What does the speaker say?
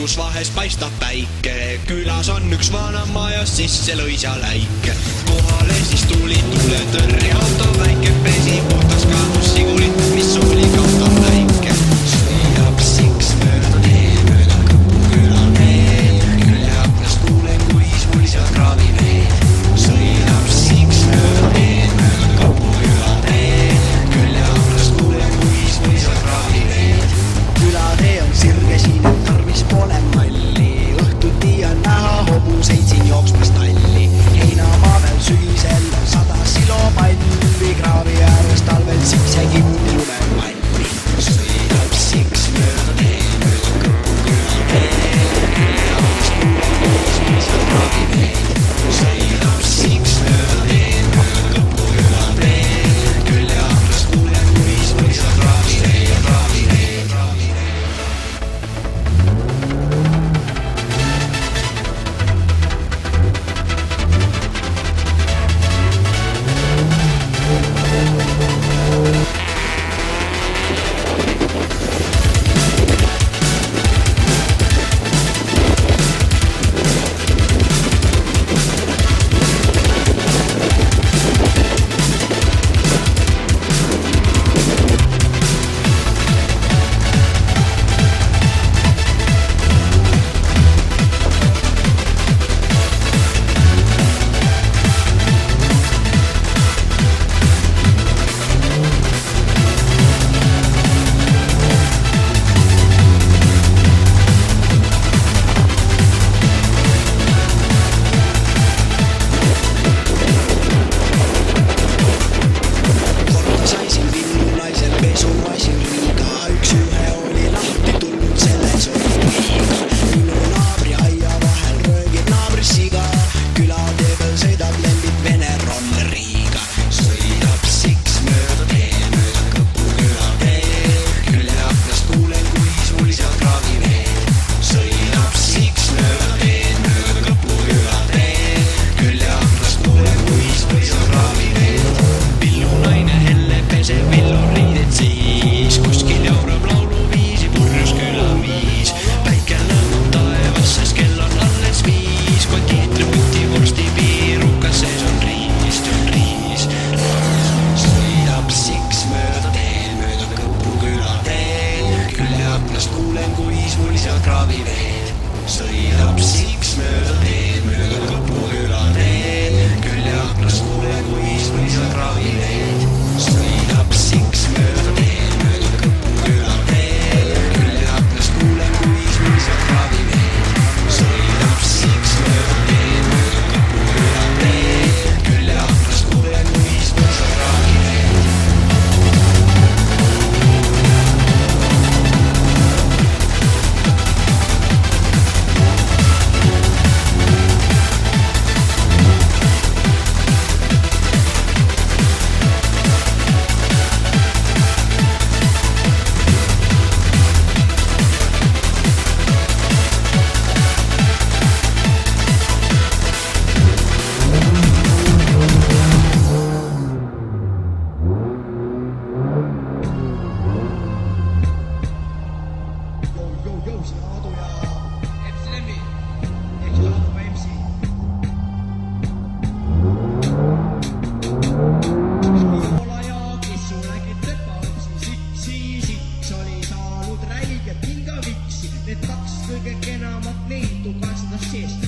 kus vahest paistab päike. Külas on üks vanama ja sisse lõi seal äike. Kohale siis tuli tuletõrjeauto, väike pesi puhtas kaadus sigurit, mis oli kauta väike. Sõidab siks mööda tee, mööda Kõpu küla teed. Külje aknast kuulen, kui sulised kraaviveed. Sõidab siks mööda tee, mööda Kõpu küla teed. Külje aknast kuulen, kui sulised kraaviveed. Külatee on sirge, siin on tarvis pole malli. Õhtuti on näha hobuseid siin jooksmas talli. Heinamaa veel sügisel on 100 silo palli. Kraavi ääres talvel siks ja kinni lumepalli. Sõidab siks mööda tee, mööda Kõpu küla teed. Külje aknast kuulen, kui sulised kraaviveed. Sõidab siks mööda tee, mööda Kõpu küla teed. Külje aknast kuulen, kui sulised kraaviveed. Sõidab siks mööda teed, mööda Kõpu küla teed. Külje aknast kuulen, kui sulised kraaviveed. Sõidab siks mööda teed, mööda Kõpu küla teed. Külje aknast kuulen, kui sulised kraaviveed. Sõidab siks mööda teed, mööda Kõpu küla teed. Külje aknast kuulen, kui sulised kraaviveed. Need kaks kõige kenamat neitu 200 seest